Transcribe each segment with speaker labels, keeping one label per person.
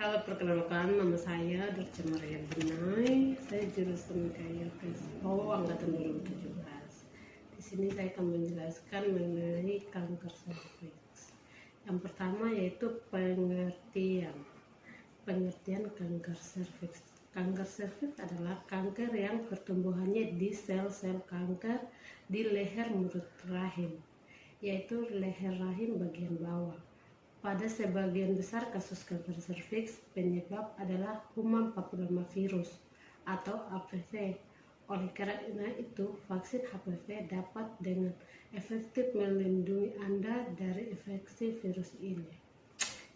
Speaker 1: Halo, perkenalkan nama saya Dorce Maria Benai. Saya jurusan KIPSO angkatan 2017. Di sini saya akan menjelaskan mengenai kanker serviks. Yang pertama yaitu pengertian kanker serviks. Kanker serviks adalah kanker yang pertumbuhannya di sel-sel kanker di leher mulut rahim, yaitu leher rahim bagian bawah. Pada sebagian besar kasus kanker serviks, penyebab adalah human papillomavirus atau HPV. Oleh karena itu, vaksin HPV dapat dengan efektif melindungi Anda dari infeksi virus ini.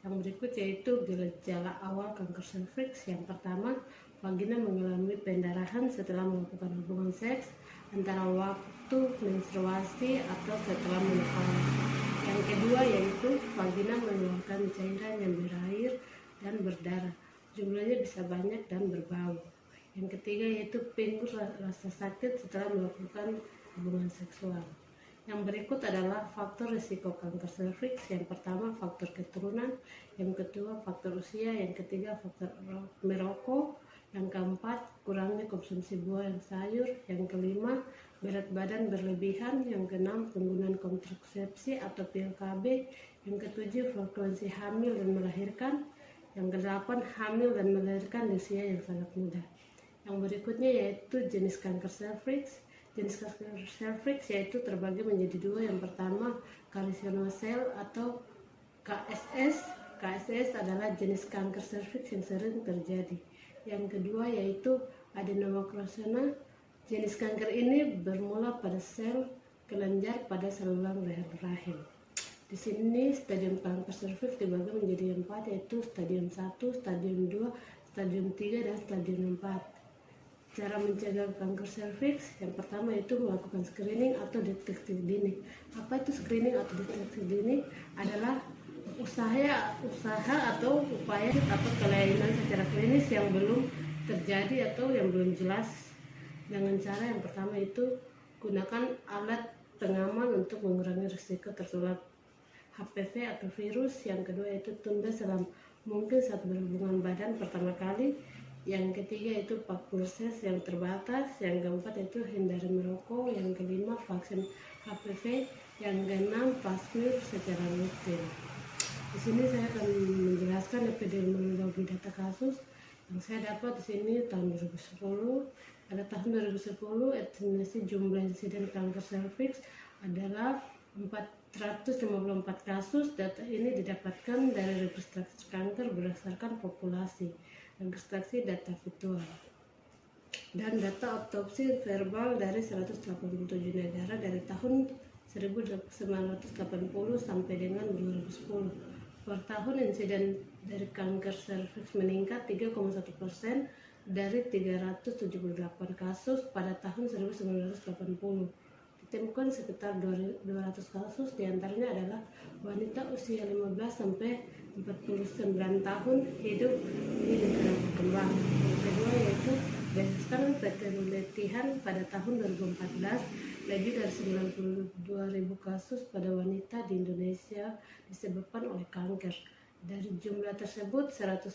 Speaker 1: Yang berikut yaitu gejala awal kanker serviks. Yang pertama, vagina mengalami pendarahan setelah melakukan hubungan seks antara waktu menstruasi atau setelah menopause. Yang kedua yaitu vagina mengeluarkan cairan yang berair dan berdarah. Jumlahnya bisa banyak dan berbau. Yang ketiga yaitu pinggul rasa sakit setelah melakukan hubungan seksual. Yang berikut adalah faktor risiko kanker serviks. Yang pertama faktor keturunan, yang kedua faktor usia, yang ketiga faktor merokok, yang keempat kurangnya konsumsi buah dan sayur, yang kelima berat badan berlebihan, yang keenam penggunaan kontrasepsi atau pil KB, yang ketujuh frekuensi hamil dan melahirkan, yang kedelapan hamil dan melahirkan di usia yang sangat muda. Yang berikutnya yaitu jenis kanker serviks. Jenis kanker serviks yaitu terbagi menjadi dua. Yang pertama carcinosel atau KSS. KSS adalah jenis kanker serviks yang sering terjadi. Yang kedua yaitu adenoma carcinoma. Jenis kanker ini bermula pada sel kelenjar pada saluran leher rahim. Di sini stadium kanker serviks dibagi menjadi 4, yaitu stadium 1, stadium 2, stadium 3, dan stadium 4. Cara mencegah kanker serviks, yang pertama itu melakukan screening atau deteksi dini. Apa itu screening atau deteksi dini? Adalah usaha atau upaya atau kelainan secara klinis yang belum terjadi atau yang belum jelas. Dengan cara yang pertama itu gunakan alat pengaman untuk mengurangi risiko tertular HPV atau virus. Yang kedua itu tunda selama mungkin saat berhubungan badan pertama kali. Yang ketiga itu proses yang terbatas. Yang keempat itu hindari merokok. Yang kelima vaksin HPV. Yang keenam pasmir secara rutin. Di sini saya akan menjelaskan epidemiologi data kasus yang saya dapat di sini tahun 2010. Pada tahun 2010 estimasi jumlah insiden kanker serviks adalah 454 kasus. Data ini didapatkan dari registrasi kanker berdasarkan populasi, registrasi data virtual, dan data autopsi verbal dari 187 negara dari tahun 1980 sampai dengan 2010. Per tahun insiden dari kanker serviks meningkat 3,1% dari 378 kasus pada tahun 1980. Ditemukan sekitar 200 kasus, diantaranya adalah wanita usia 15 sampai 49 tahun hidup di negara berkembang. Yang kedua yaitu berdasarkan penelitian pada tahun 2014, lebih dari 92.000 kasus pada wanita di Indonesia disebabkan oleh kanker. Dari jumlah tersebut 110%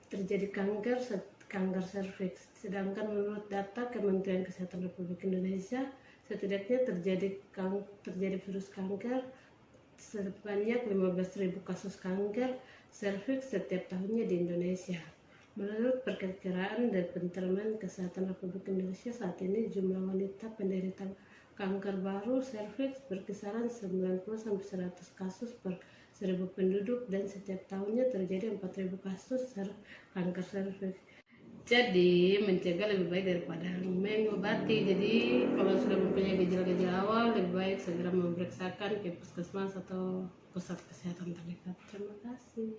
Speaker 1: terjadi kanker serviks. Sedangkan menurut data Kementerian Kesehatan Republik Indonesia, setidaknya terjadi virus kanker sebanyak 15.000 kasus kanker serviks setiap tahunnya di Indonesia. Menurut perkiraan Departemen Kesehatan Republik Indonesia, saat ini jumlah wanita penderita kanker baru serviks berkisaran 90-100 kasus per 1.000 penduduk, dan setiap tahunnya terjadi 4.000 kasus kanker serviks. Jadi mencegah lebih baik daripada mengobati. Jadi kalau sudah mempunyai gejala-gejala awal, lebih baik segera memeriksakan ke puskesmas atau pusat kesehatan terdekat. Terima kasih.